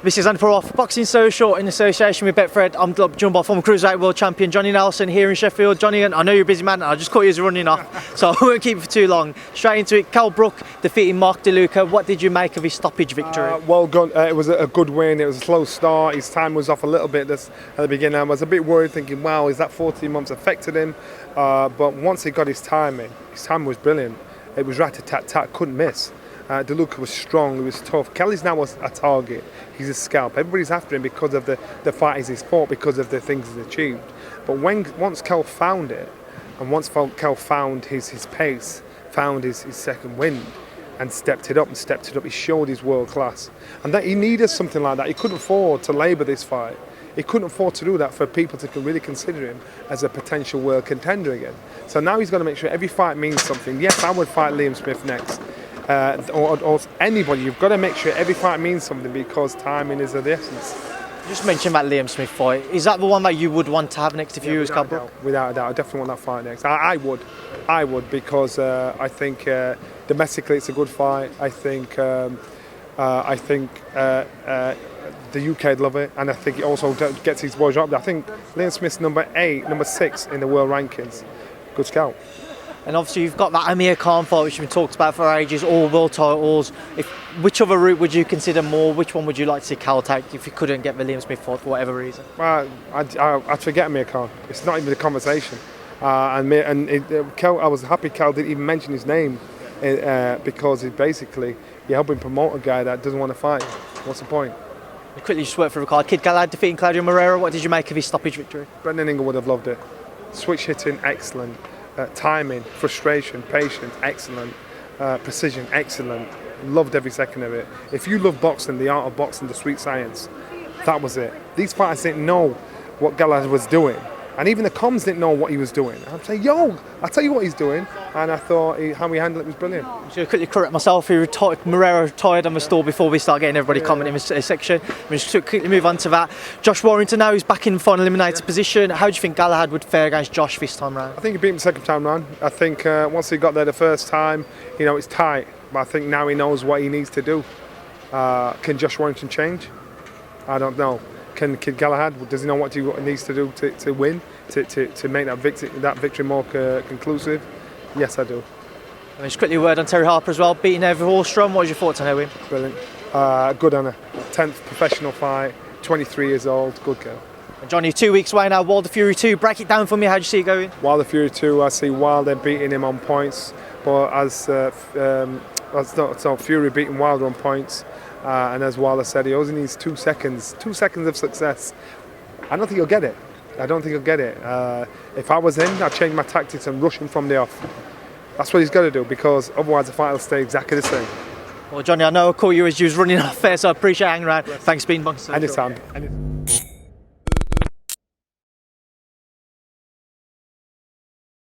This is Andi Purewal for Boxing Social in association with Betfred. I'm joined by former Cruiserweight World Champion Johnny Nelson here in Sheffield. Johnny, I know you're a busy man, I just caught you as running off, so I won't keep you for too long. Straight into it, KELL BROOK defeating DeLUCA. What did you make of his stoppage victory? Well, it was a good win. It was a slow start. His time was off a little bit at the beginning. I was a bit worried, thinking, wow, is that 14 months affected him? But once he got his time was brilliant. It was rat-a-tat-tat, couldn't miss. DeLUCA was strong, he was tough. Kelly's now a target, he's a scalp. Everybody's after him because of the fighters he's fought, because of the things he's achieved. But once Kell found it, and once Kell found his pace, found his second wind, and stepped it up, he showed his world class. And that he needed something like that. He couldn't afford to labour this fight. He couldn't afford to do that for people to really consider him as a potential world contender again. So now he's got to make sure every fight means something. Yes, I would fight Liam Smith next. Or anybody, you've got to make sure every fight means something, because timing is of the essence. You just mentioned that Liam Smith fight. Is that the one that you would want to have next if you was KELL BROOK? Without a doubt, I definitely want that fight next. I would, because I think domestically it's a good fight. I think the UK'd love it, and I think it also gets his boys up there. I think Liam Smith's number 6 in the world rankings. Good scout. And obviously you've got that Amir fight, which you've been talked about for ages, all world titles. Which other route would you consider more? Which one would you like to see KELL take if you couldn't get the Liam Smith fight for whatever reason? Well, I'd forget Amir Khan. It's not even a conversation. KELL, I was happy KELL didn't even mention his name, because you're helping promote a guy that doesn't want to fight. What's the point? You quickly just work for the card. Kid Galahad defeating Claudio Moreira. What did you make of his stoppage victory? Brendan Ingle would have loved it. Switch hitting, excellent. Timing, frustration, patience, excellent. Precision, excellent. Loved every second of it. If you love boxing, the art of boxing, the sweet science, that was it. These fighters didn't know what Galahad was doing, and even the comms didn't know what he was doing. I'd say, yo, I'll tell you what he's doing, and I thought how he handled it was brilliant. So quickly correct myself, Moreira retired on the stall before we start getting everybody commenting in this section. We just quickly move on to that. Josh Warrington now, who's back in the final eliminator position. How do you think Galahad would fare against Josh this time round? I think he beat him the second time round. I think once he got there the first time, it's tight, but I think now he knows what he needs to do. Can Josh Warrington change? I don't know. Can Kid Galahad, does he know what he needs to do to win, to make that victory more conclusive? Yes, I do. And just quickly a word on Terry Harper as well, beating Ever Hallstrom. What was your thoughts on her win? Brilliant. Good on her. 10th professional fight, 23 years old, good girl. And Johnny, 2 weeks away now, Wilder Fury 2. Break it down for me, how do you see it going? Wilder Fury 2, I see Wilder beating him on points, but as Fury beating Wilder on points, and as Wilder said, he only needs 2 seconds of success. I don't think he'll get it. If I was him, I'd change my tactics and rush him from the off. That's what he's got to do, because otherwise the fight will stay exactly the same. Well, Johnny, I know I caught you as you was running off there, so I appreciate hanging around. Thanks for being on. Anytime.